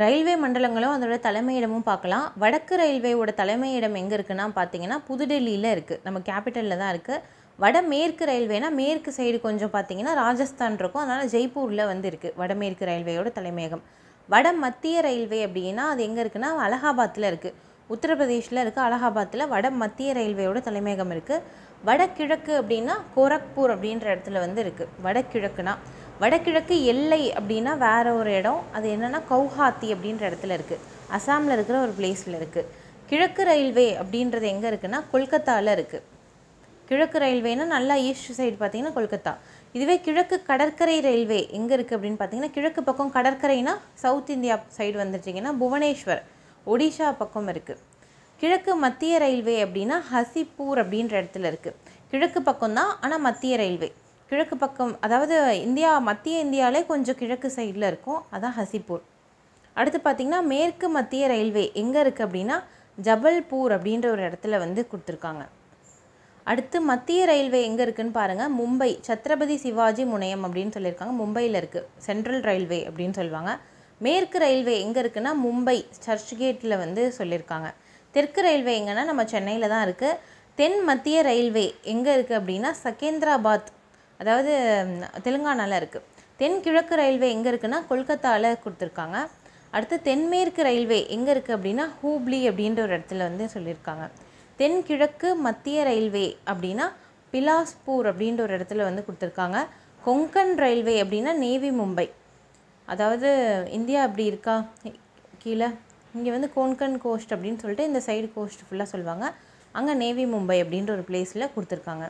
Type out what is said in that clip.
Railway மண்டலங்களும் அதோட தலைமையிடமும் பார்க்கலாம். வடக்கு ரயில்வேயோட தலைமையிடம் எங்கே இருக்குன்னா பார்த்தீங்கன்னா புதுடெல்லியில் இருக்குது. நம்ம கேபிட்டலில் தான் இருக்குது. வடமேற்கு ரயில்வேனா மேற்கு சைடு கொஞ்சம் பார்த்தீங்கன்னா ராஜஸ்தான் இருக்கும். அதனால் ஜெய்ப்பூரில் வந்து இருக்குது வடமேற்கு ரயில்வேயோட தலைமையகம். வட மத்திய ரயில்வே அப்படின்னா அது எங்கே இருக்குன்னா அலகாபாத்தில் இருக்குது. உத்தரப்பிரதேஷில் இருக்குது. அலகாபாத்தில் வட மத்திய ரயில்வேயோட தலைமையகம் இருக்குது. வடகிழக்கு அப்படின்னா கோரக்பூர் அப்படின்ற இடத்துல வந்து இருக்குது. வடகிழக்குனா வடகிழக்கு எல்லை அப்படின்னா வேற ஒரு இடம். அது என்னென்னா கவுஹாத்தி அப்படின்ற இடத்துல இருக்குது. அசாமில் இருக்கிற ஒரு பிளேஸில் இருக்குது. கிழக்கு ரயில்வே அப்படின்றது எங்கே இருக்குன்னா கொல்கத்தாவில் இருக்குது. கிழக்கு ரயில்வேனா நல்லா ஈஸ்ட் சைடு பார்த்தீங்கன்னா கொல்கத்தா. இதுவே கிழக்கு கடற்கரை ரயில்வே எங்கே இருக்குது அப்படின்னு பார்த்தீங்கன்னா கிழக்கு பக்கம் கடற்கரைனா சவுத் இந்தியா சைடு வந்துட்டிங்கன்னா புவனேஸ்வர் ஒடிஷா பக்கம் இருக்குது. கிழக்கு மத்திய ரயில்வே அப்படின்னா ஹசிப்பூர் அப்படின்ற இடத்துல இருக்குது. கிழக்கு பக்கம் தான், ஆனால் மத்திய ரயில்வே கிழக்கு பக்கம், அதாவது மத்திய இந்தியாவிலே கொஞ்சம் கிழக்கு சைடில் இருக்கும். அதான் ஹசிப்பூர். அடுத்து பார்த்திங்கன்னா மேற்கு மத்திய ரயில்வே எங்கே இருக்குது அப்படின்னா ஜபல்பூர் அப்படின்ற ஒரு இடத்துல வந்து கொடுத்துருக்காங்க. அடுத்து மத்திய ரயில்வே எங்கே இருக்குதுன்னு பாருங்கள். மும்பை சத்ரபதி சிவாஜி முனையம் அப்படின்னு சொல்லியிருக்காங்க. மும்பையில் இருக்குது. சென்ட்ரல் ரயில்வே அப்படின்னு சொல்லுவாங்க. மேற்கு ரயில்வே எங்கே இருக்குன்னா மும்பை சர்ச் கேட்டில் வந்து சொல்லியிருக்காங்க. தெற்கு ரயில்வே எங்கன்னா நம்ம சென்னையில் தான் இருக்குது. தென் மத்திய ரயில்வே எங்கே இருக்குது அப்படின்னா செகந்திராபாத், அதாவது தெலுங்கானாவில் இருக்குது. தென்கிழக்கு ரயில்வே எங்கே இருக்குன்னா கொல்கத்தாவில் கொடுத்துருக்காங்க. அடுத்து தென்மேற்கு ரயில்வே எங்கே இருக்குது அப்படின்னா ஹூப்ளி அப்படின்ற ஒரு இடத்துல வந்து சொல்லியிருக்காங்க. தென்கிழக்கு மத்திய ரயில்வே அப்படின்னா பிலாஸ்பூர் அப்படின்ற ஒரு இடத்துல வந்து கொடுத்துருக்காங்க. கொங்கன் ரயில்வே அப்படின்னா நேவி மும்பை, அதாவது இந்தியா அப்படி இருக்கா கீழே இங்கே வந்து கொங்கன் கோஸ்ட் அப்படின்னு சொல்லிட்டு இந்த சைடு கோஸ்ட் ஃபுல்லாக சொல்லுவாங்க. அங்கே நேவி மும்பை அப்படின்ற ஒரு பிளேஸில் கொடுத்துருக்காங்க.